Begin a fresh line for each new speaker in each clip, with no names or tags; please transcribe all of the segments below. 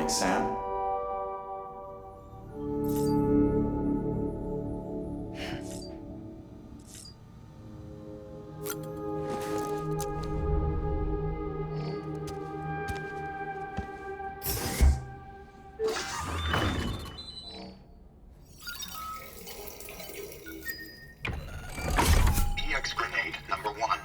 morning, Sam.
EX grenade number 1.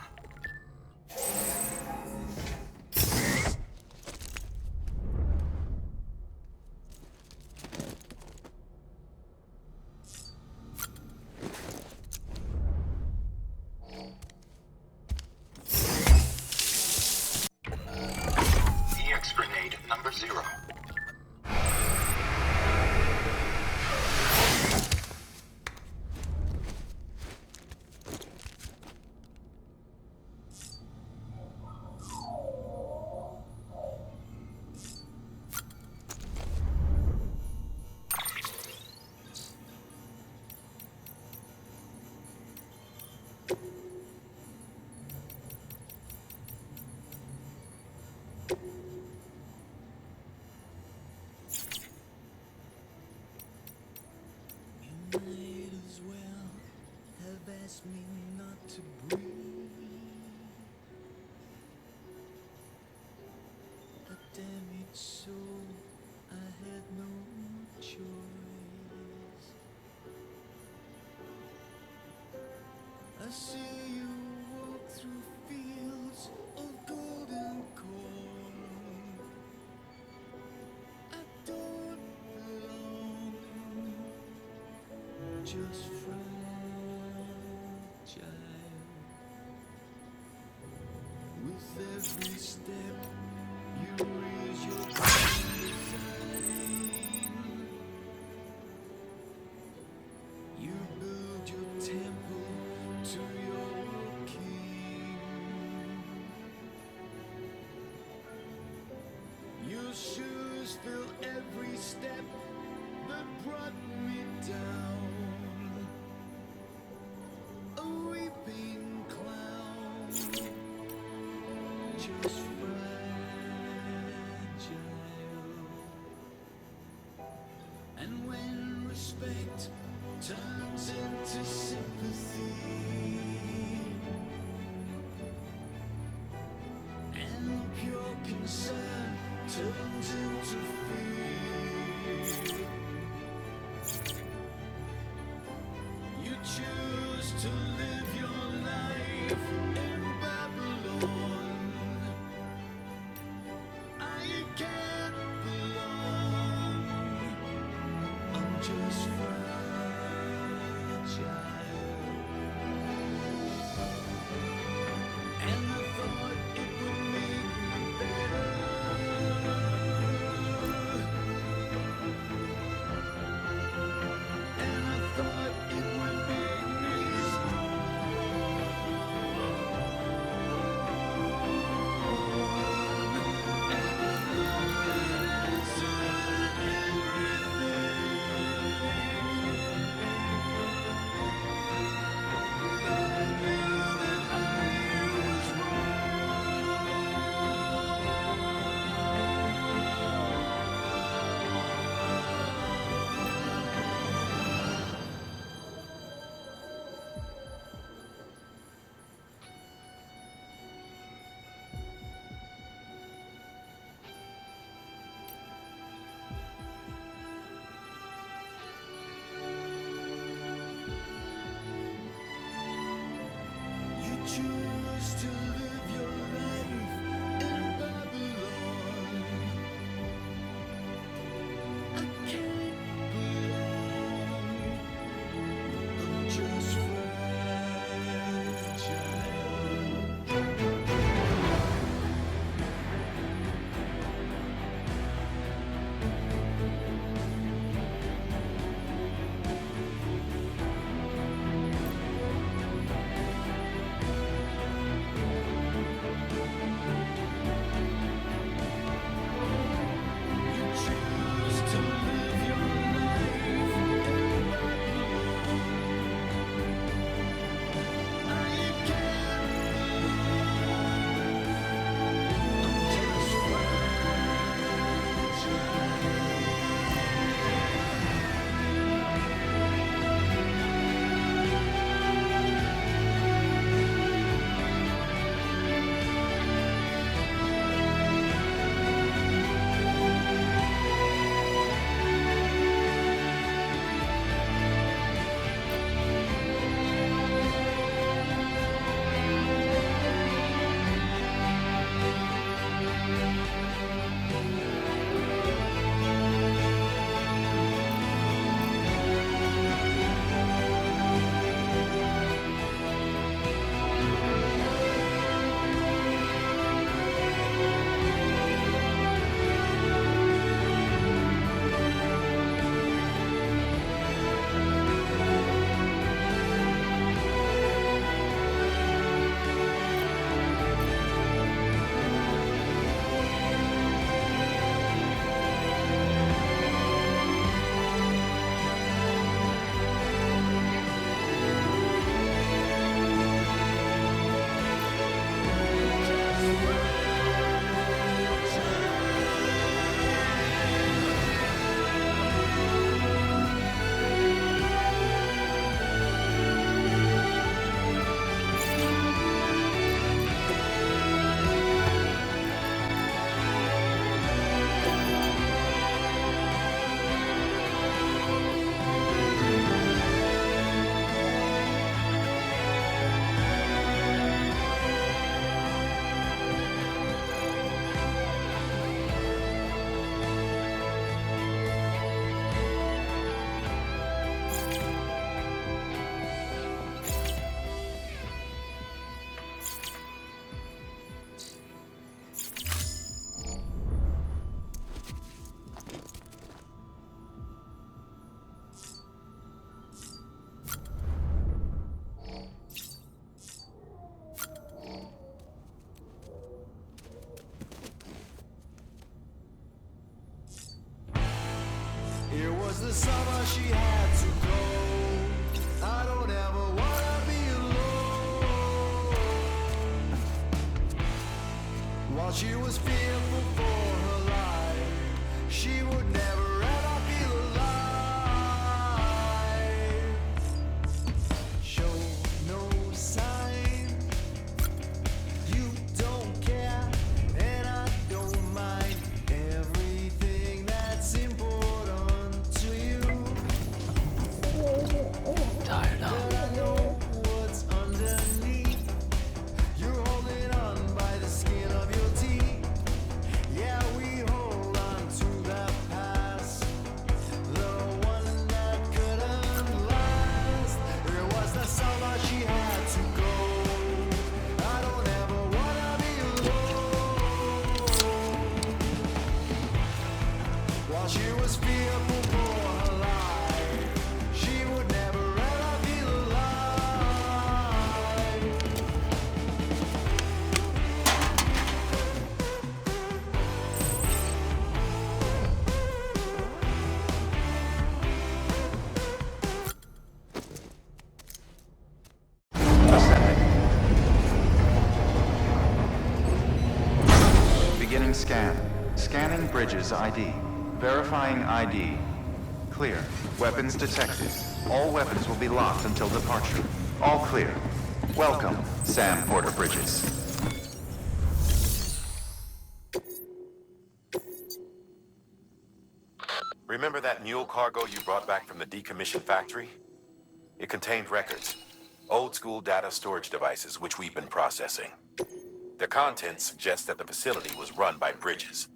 EX grenade number 0.
Might as well have asked me not to breathe. A damaged soul, I had no choice. I see you walk through fields of golden corn. I don't belong, just fragile. With every step you raise your design. You build your temple to your king. Your shoes fill every step that brought me down. A weeping clown, just fragile. And when respect turns into sympathy, and pure concern turns into fear, you choose to live your life in Babylon. I can't belong, I'm just fragile. And I thought it would make me better. was the summer she had to go. I don't ever wanna be alone. While she was fearful for her life, she would never ever feel alive. Show no sign, you don't care, and I don't mind everything that's important to you.
Tired out.
But I know what's underneath. You're holding on by the skin of your teeth. Yeah, we hold on to the past, the one that couldn't last. It was the summer she had to go. I don't ever wanna be alone. While she was fearful for her life, she would never ever feel alive.
Beginning scan. Scanning bridges ID. Verifying ID. Clear. Weapons detected. All weapons will be locked until departure. All clear. Welcome, Sam Porter Bridges.
Remember that mule cargo you brought back from the decommissioned factory? It contained records, old-school data storage devices which we've been processing. Their contents suggest that the facility was run by Bridges.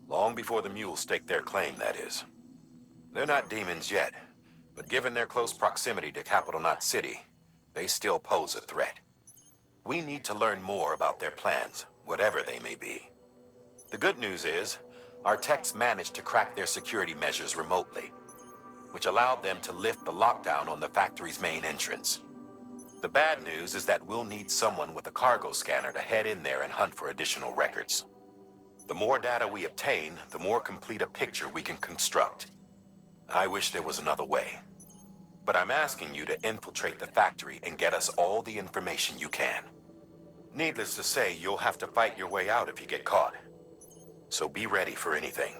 Long before the mules staked their claim, that is. They're not demons yet, but given their close proximity to Capital Knot City, they still pose a threat. We need to learn more about their plans, whatever they may be. The good news is, our techs managed to crack their security measures remotely, which allowed them to lift the lockdown on the factory's main entrance. The bad news is that we'll need someone with a cargo scanner to head in there and hunt for additional records. The more data we obtain, the more complete a picture we can construct. I wish there was another way. But I'm asking you to infiltrate the factory and get us all the information you can. Needless to say, you'll have to fight your way out if you get caught. So be ready for anything.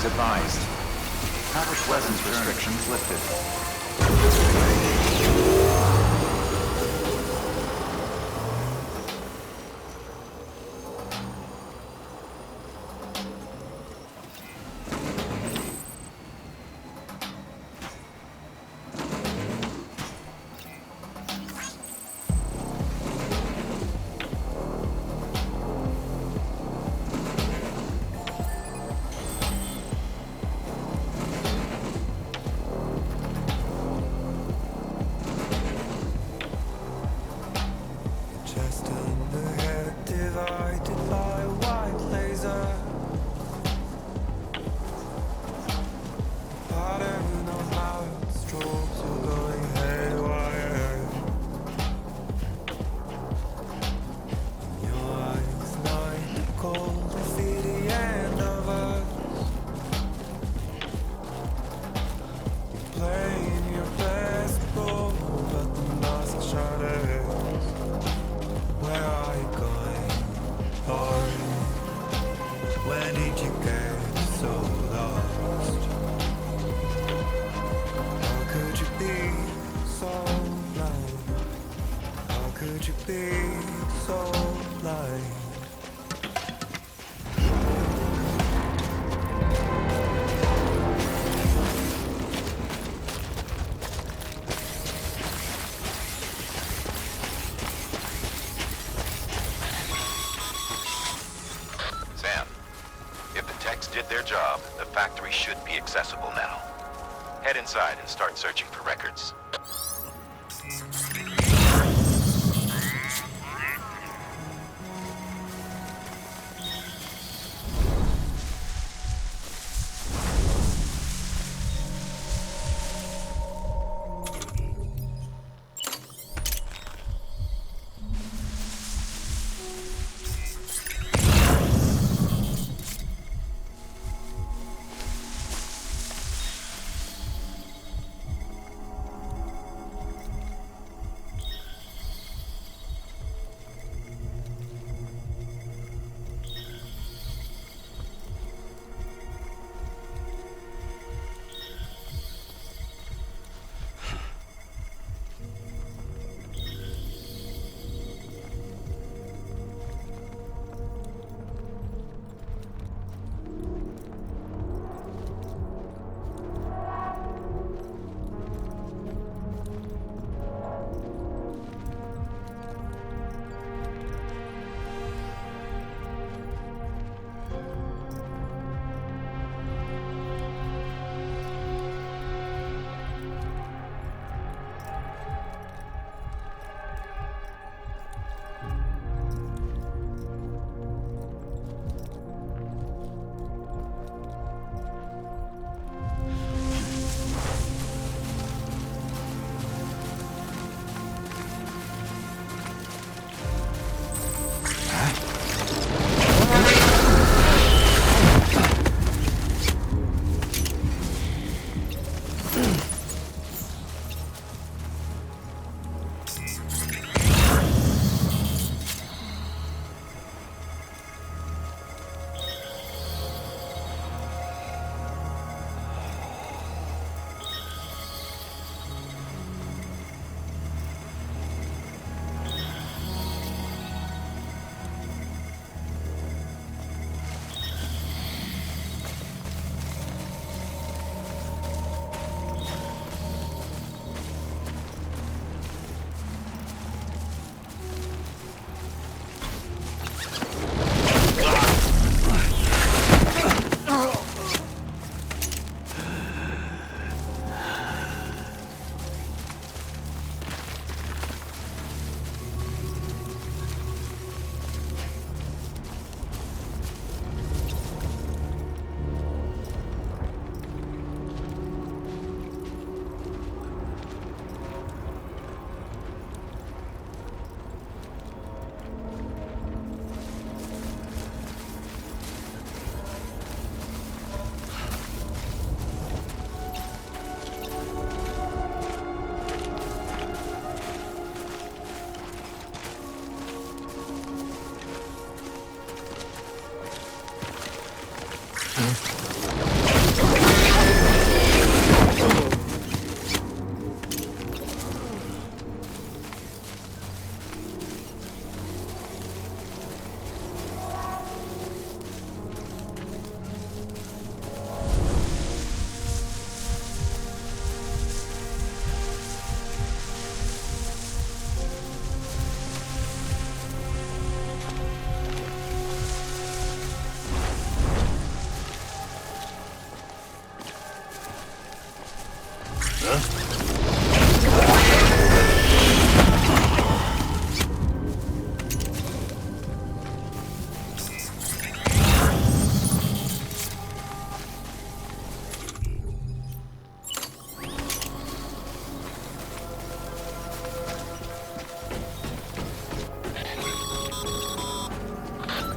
Advised. Contact presence restrictions lifted.
Could you be so blind?
Sam, if the techs did their job, the factory should be accessible now. Head inside and start searching for records.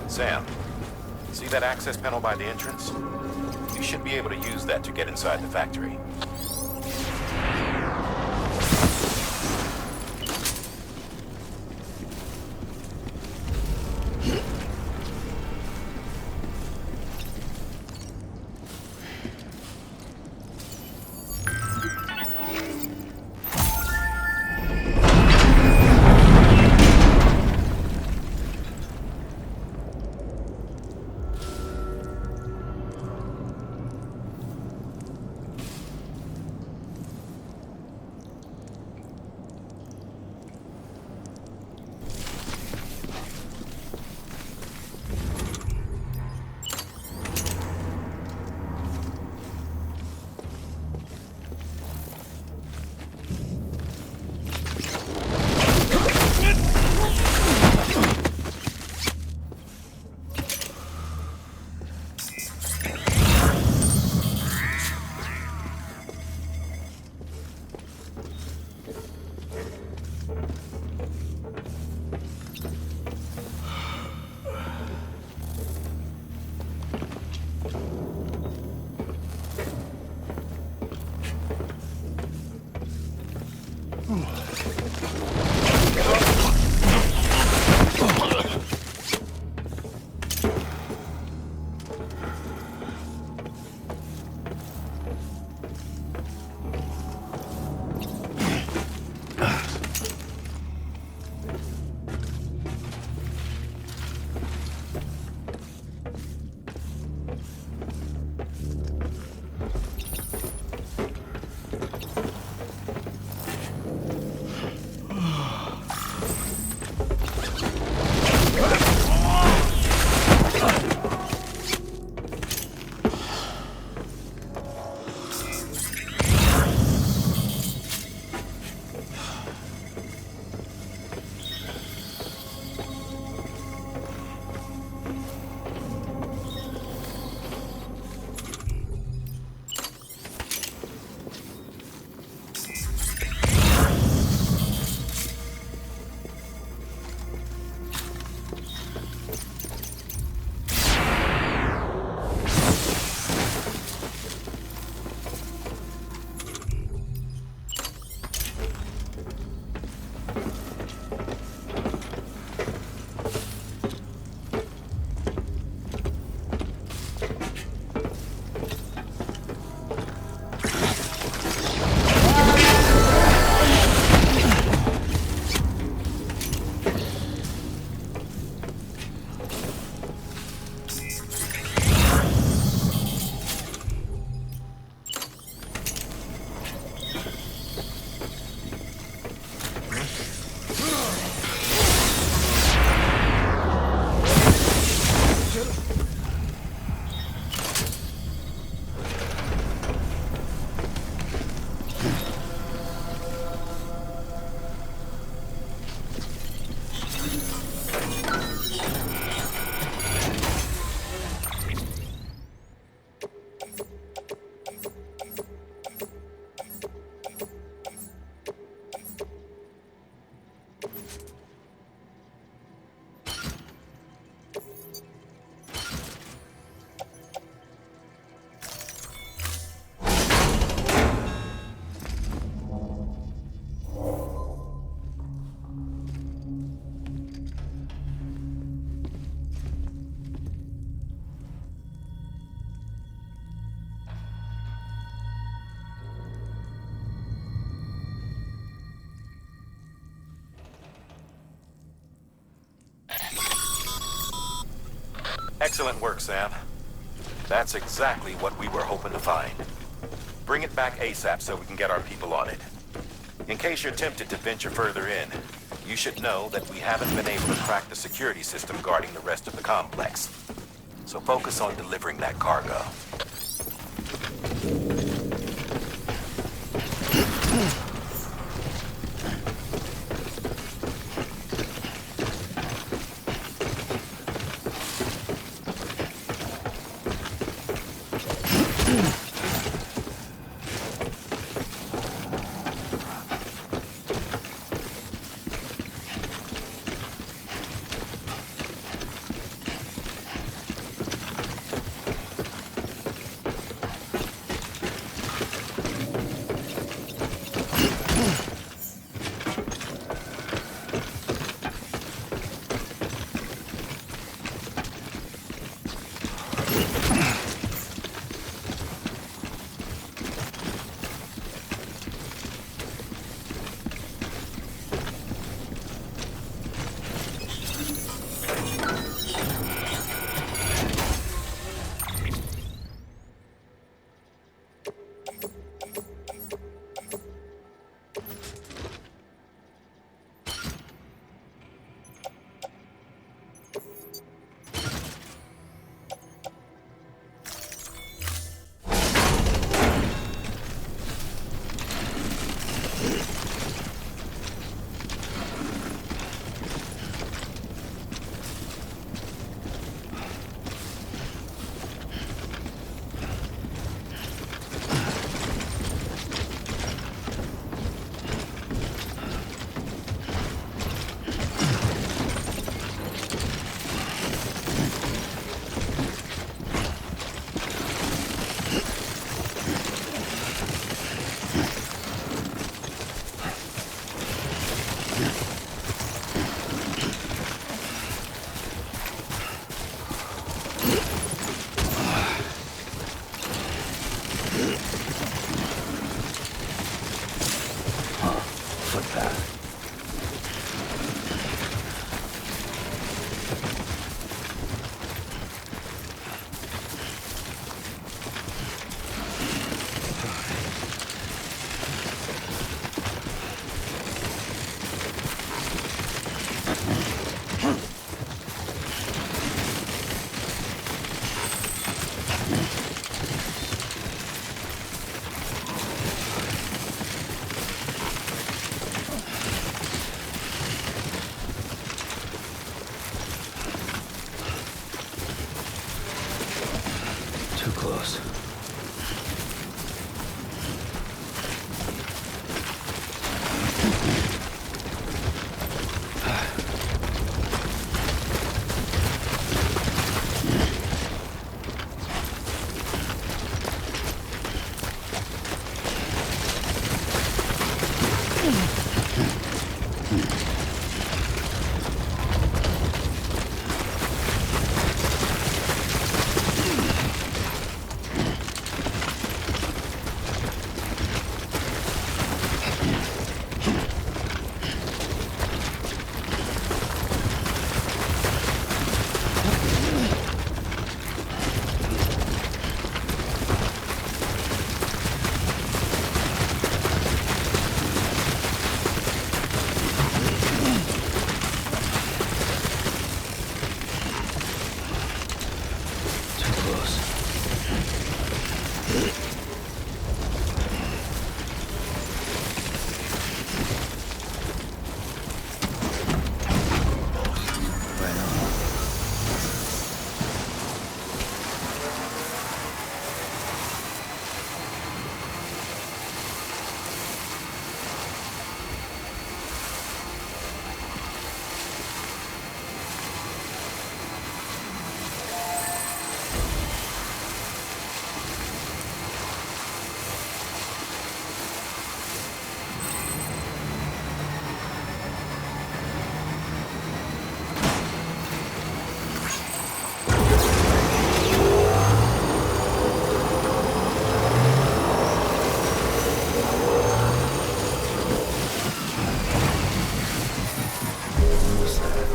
Sam, see that access panel by the entrance? You should be able to use that to get inside the factory. Excellent work, Sam. That's exactly what we were hoping to find. Bring it back ASAP so we can get our people on it. In case you're tempted to venture further in, you should know that we haven't been able to crack the security system guarding the rest of the complex. So focus on delivering that cargo.
Footpath. Too close. Too close. Right on. What's that?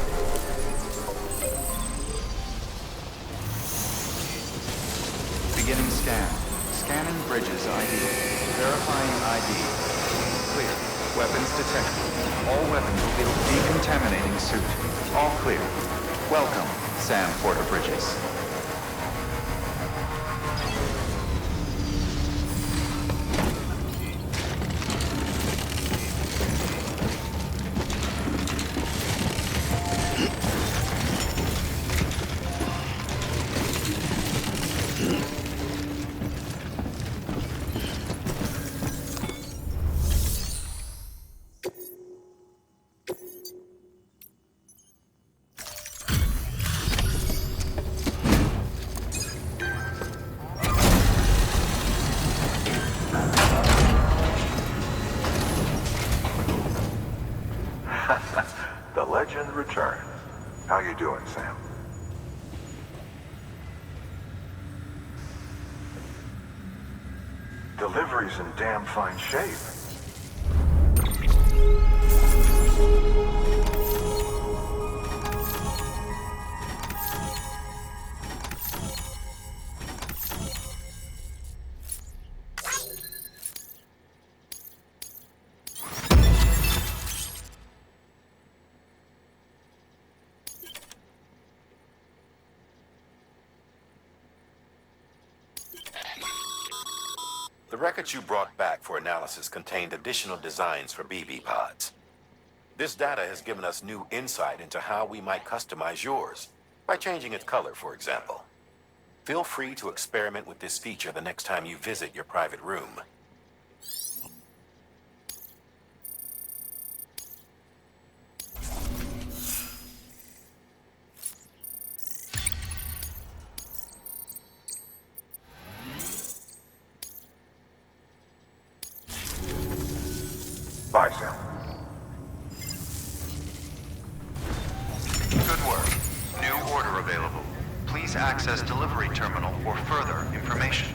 Beginning scan. Scanning bridges ID. Verifying ID. Clear. Weapons detected. All weapons will be decontaminating suit. All clear. Welcome, Sam Porter Bridges.
The legend returned. How you doing, Sam? Delivery's in damn fine shape.
The records you brought back for analysis contained additional designs for BB pods. This data has given us new insight into how we might customize yours, by changing its color, for example. Feel free to experiment with this feature the next time you visit your private room.
Bye, Sam.
Please access delivery terminal for further information.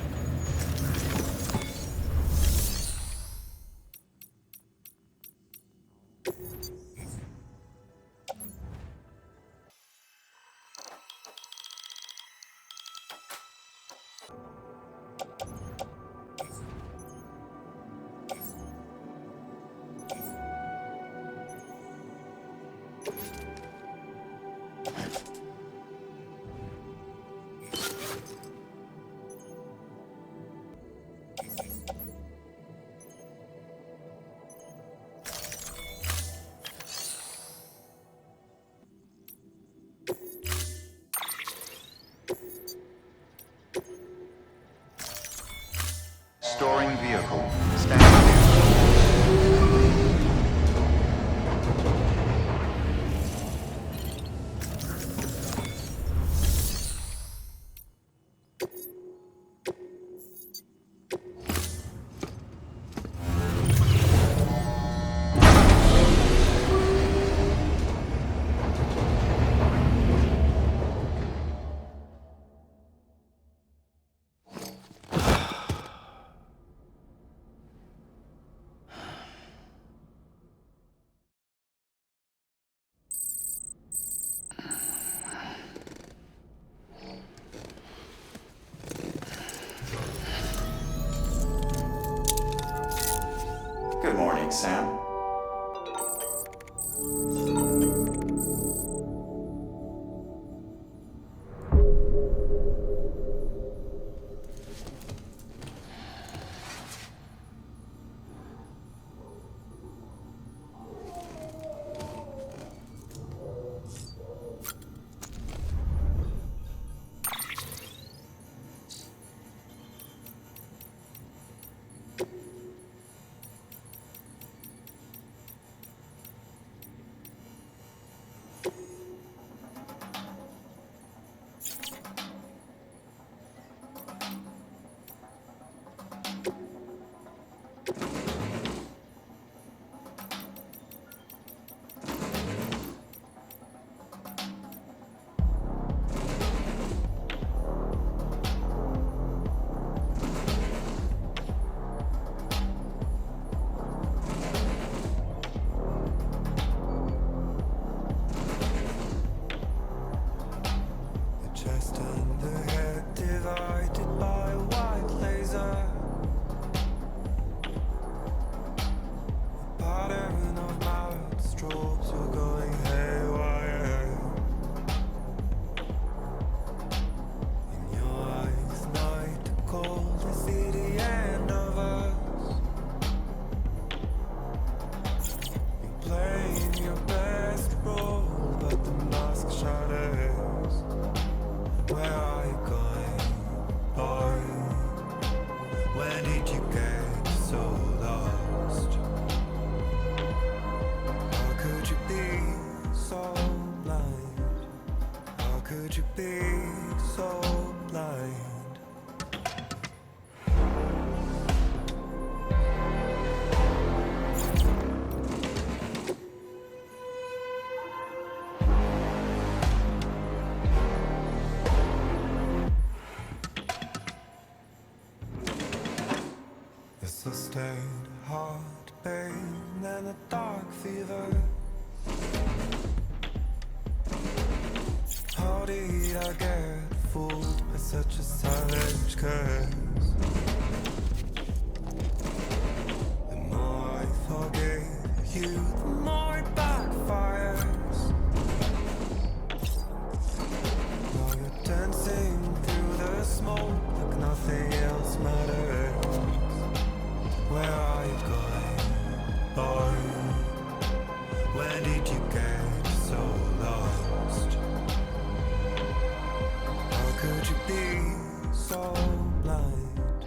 Storing vehicle. Standing. Good morning, Sam.
Chest and the head divided by a white laser. A pattern of mild strobes were going haywire. In your eyes, night cold, I see the end of us. You're playing your best role, but the mask shatters. Where are you going, boy? When did you get so lost? How could you be so blind? How could you be so blind? A sustained heart pain and a dark fever. How did I get fooled by such a savage curse? The more I forgave you, the more it backfires. Now you're dancing through the smoke like nothing else matters. Where are you going, boy? When did you get so lost? How could you be so blind?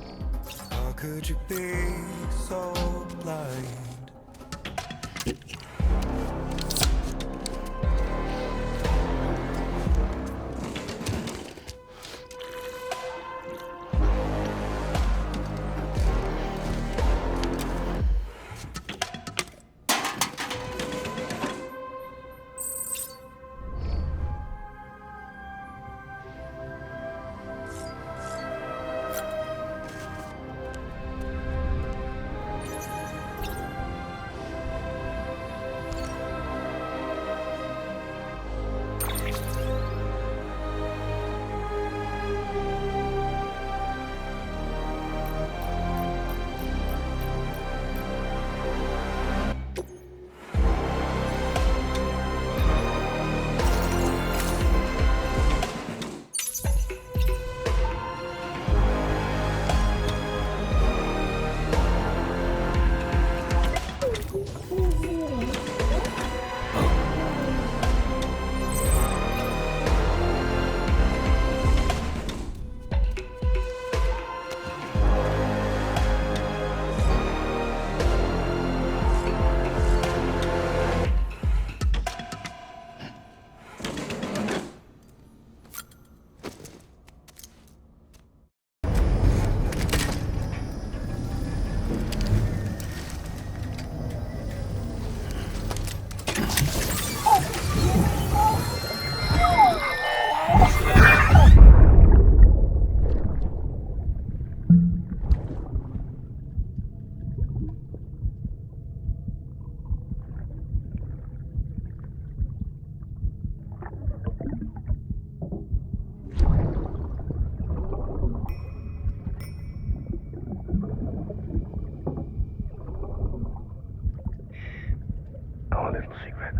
know a little secret.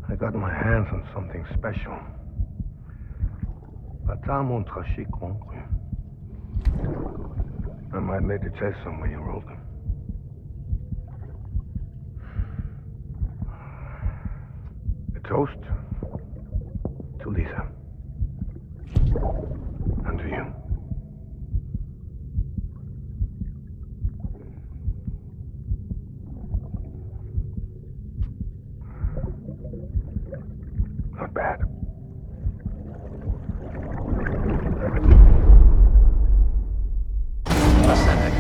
I got my hands on something special. Papa mon tracé concru. I might later test some when you roll them. A toast to Lisa. And to you. Not bad.
Ascending.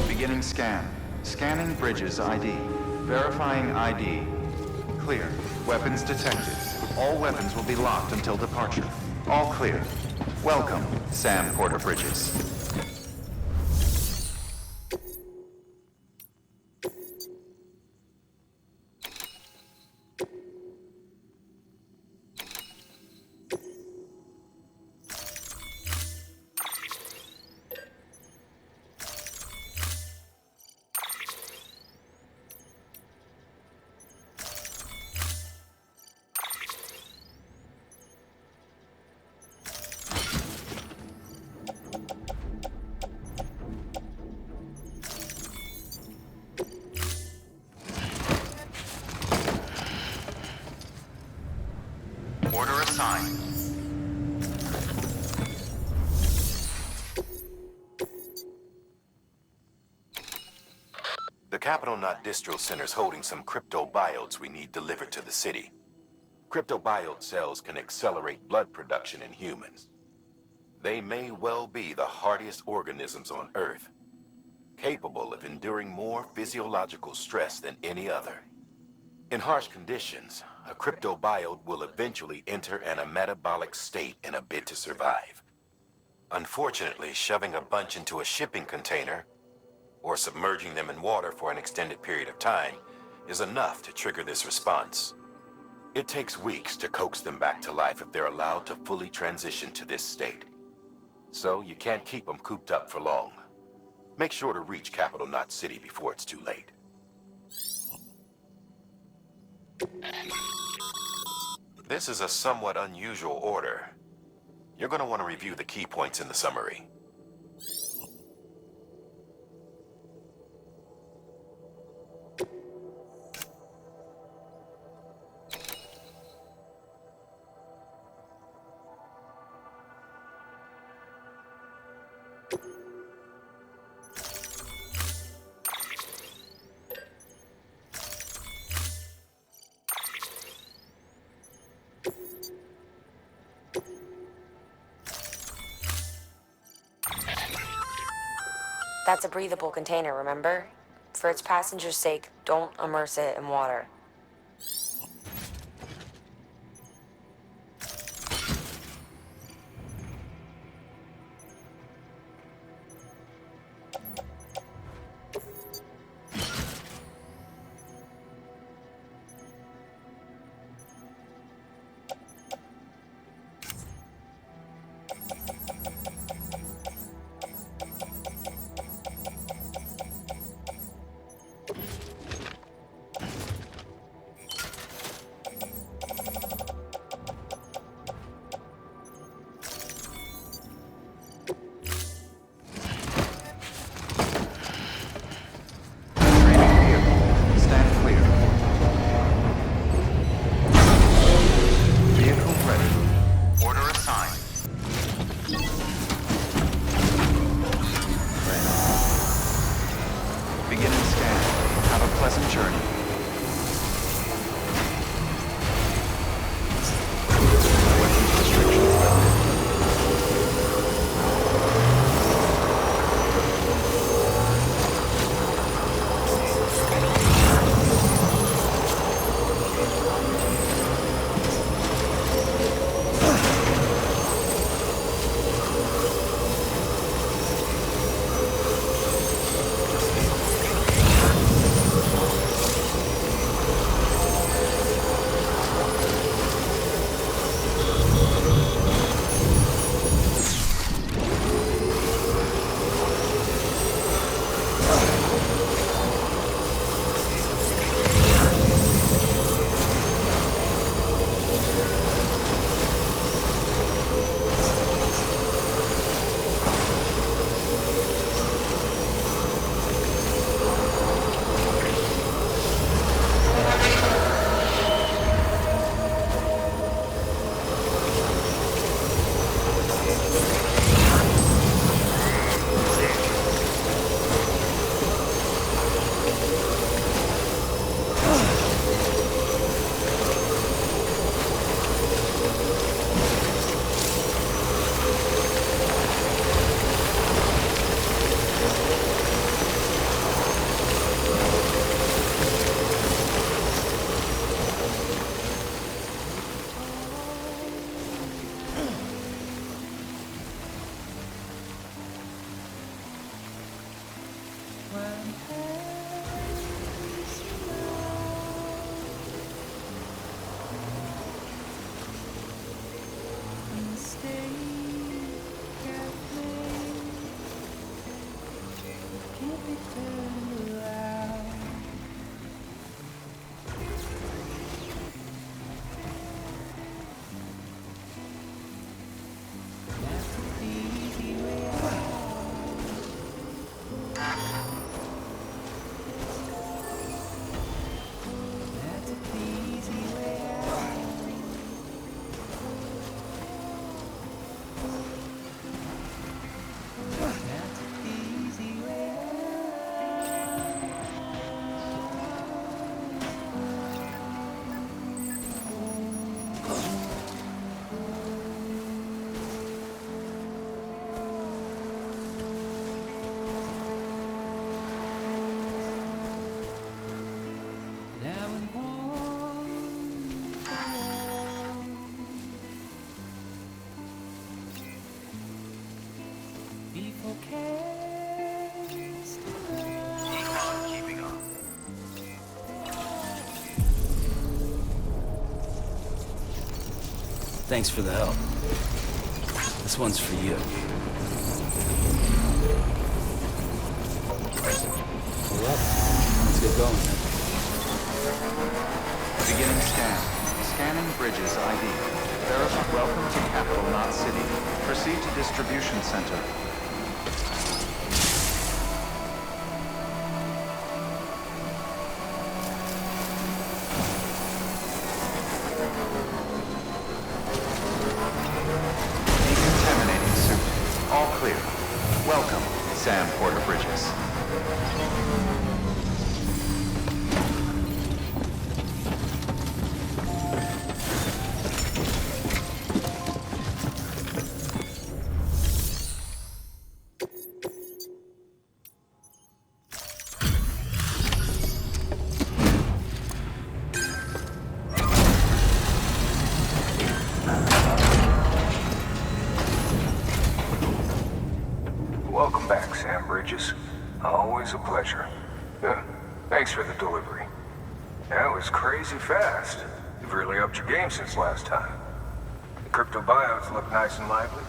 Beginning scan. Scanning bridges ID. Verifying ID. Clear. Weapons detected. All weapons will be locked until departure. All clear. Welcome, Sam Porter Bridges. Order assigned.
The Capital Knot Distro Center's holding some cryptobiotes we need delivered to the city. Cryptobiote cells can accelerate blood production in humans. They may well be the hardiest organisms on Earth, capable of enduring more physiological stress than any other. In harsh conditions, a cryptobiote will eventually enter an metabolic state in a bid to survive. Unfortunately, shoving a bunch into a shipping container or submerging them in water for an extended period of time is enough to trigger this response. It takes weeks to coax them back to life if they're allowed to fully transition to this state. So you can't keep them cooped up for long. Make sure to reach Capital Knot City before it's too late. This is a somewhat unusual order. You're going to want to review the key points in the summary.
That's a breathable container, remember? For its passengers' sake, don't immerse it in water.
Thanks for the help. This one's for you. Well, let's get going then.
Beginning scan. Scanning bridges ID. Verify. Welcome to Capital Knot City. Proceed to distribution center. Decontaminating suit. All clear. Welcome, Sam Porter Bridges.
Welcome back, Sam Bridges. Always a pleasure. Thanks for the delivery. That was crazy fast. You've really upped your game since last time. The crypto biots look nice and lively.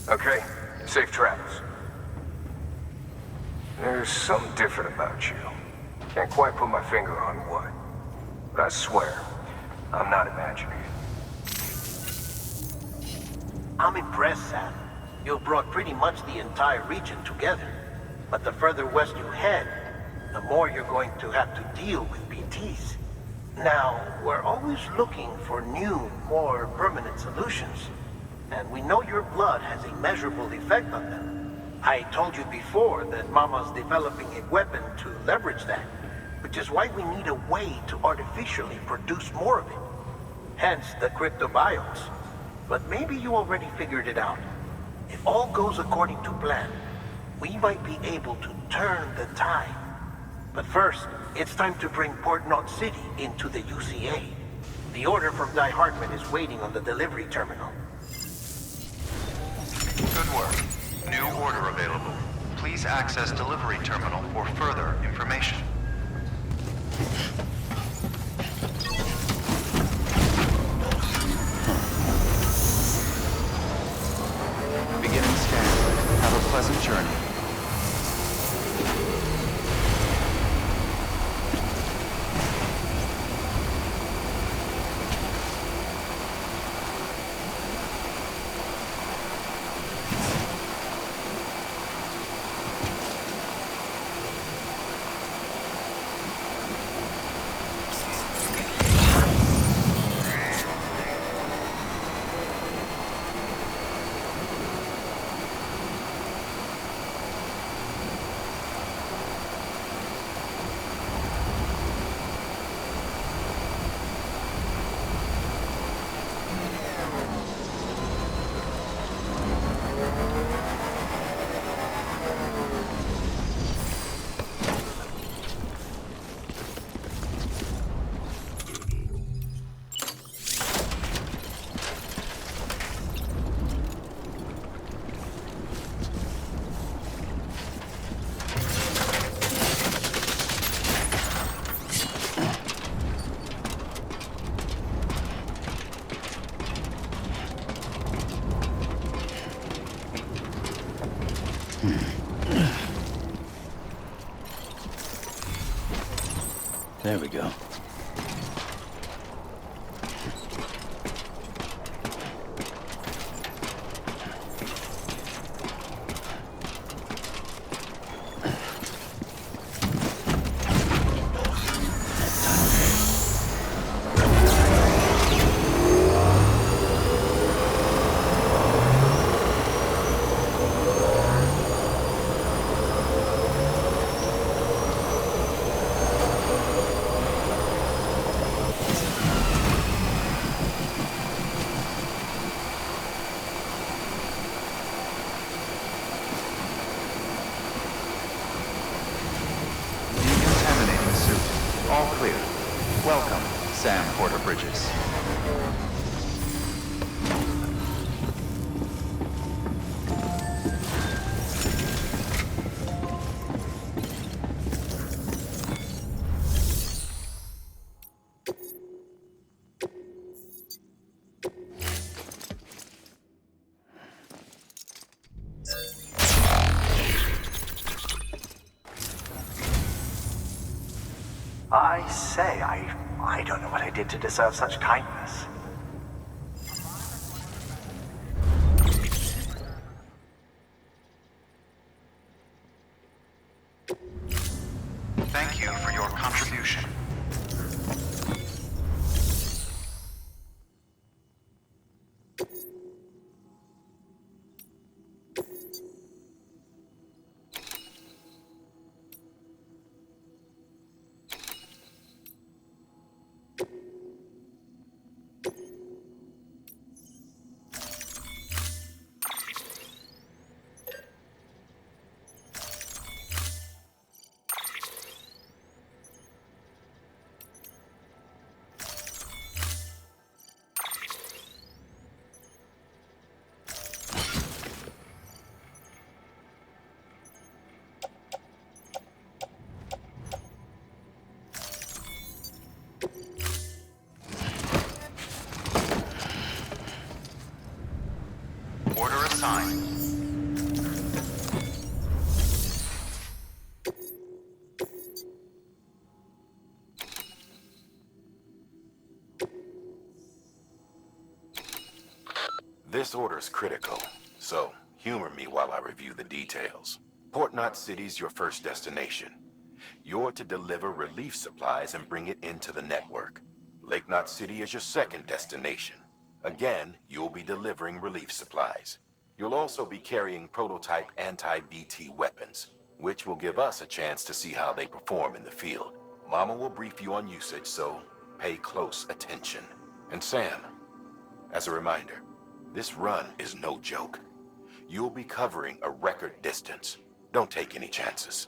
Okay, safe travels. There's something different about you. Can't quite put my finger on what. But I swear, I'm not imagining it.
I'm impressed, Sam. You've brought pretty much the entire region together. But the further west you head, the more you're going to have to deal with PTs. Now, we're always looking for new, more permanent solutions. And we know your blood has a measurable effect on them. I told you before that Mama's developing a weapon to leverage that, which is why we need a way to artificially produce more of it. Hence the cryptobiotes. But maybe you already figured it out. If all goes according to plan, we might be able to turn the tide. But first, it's time to bring Port Knot City into the UCA. The order from Die Hartman is waiting on the delivery terminal.
Good work. New order available. Please access delivery terminal for further information. Beginning scan. Have a pleasant journey.
There we go.
Decontaminating suit. All clear. Welcome, Sam Porter Bridges.
I say, I don't know what I did to deserve such kindness.
Thank you for your contribution. Order assigned.
This order's critical, so humor me while I review the details. Port Knot City's your first destination. You're to deliver relief supplies and bring it into the network. Lake Knot City is your second destination. Again, you'll be delivering relief supplies. You'll also be carrying prototype anti-BT weapons, which will give us a chance to see how they perform in the field. Mama will brief you on usage, so pay close attention. And Sam, as a reminder, this run is no joke. You'll be covering a record distance. Don't take any chances.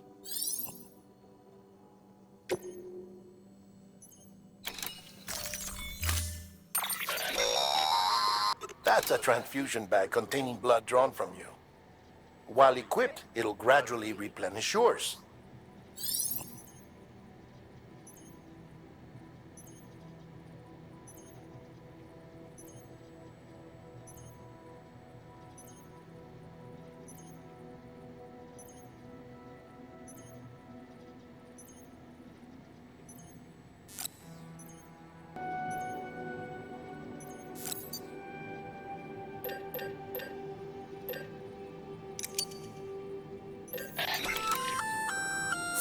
That's a transfusion bag containing blood drawn from you. While equipped, it'll gradually replenish yours.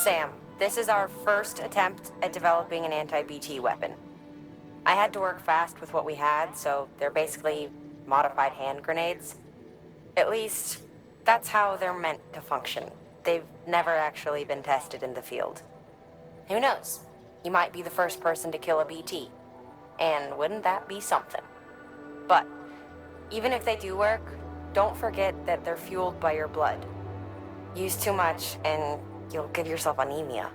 Sam, this is our first attempt at developing an anti-BT weapon. I had to work fast with what we had, so they're basically modified hand grenades. At least, that's how they're meant to function. They've never actually been tested in the field. Who knows? You might be the first person to kill a BT. And wouldn't that be something? But, even if they do work, don't forget that they're fueled by your blood. Use too much, and you'll give yourself anemia.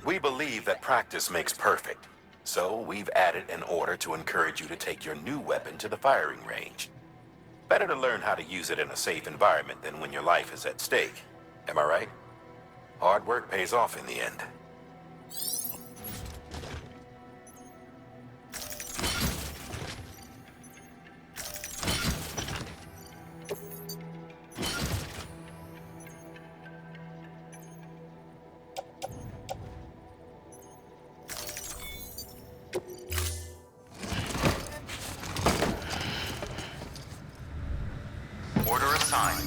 We believe believe that practice makes perfect. So we've added an order to encourage you to take your new weapon to the firing range. Better to learn how to use it in a safe environment than when your life is at stake. Am I right? Hard work pays off in the end.
Order assigned.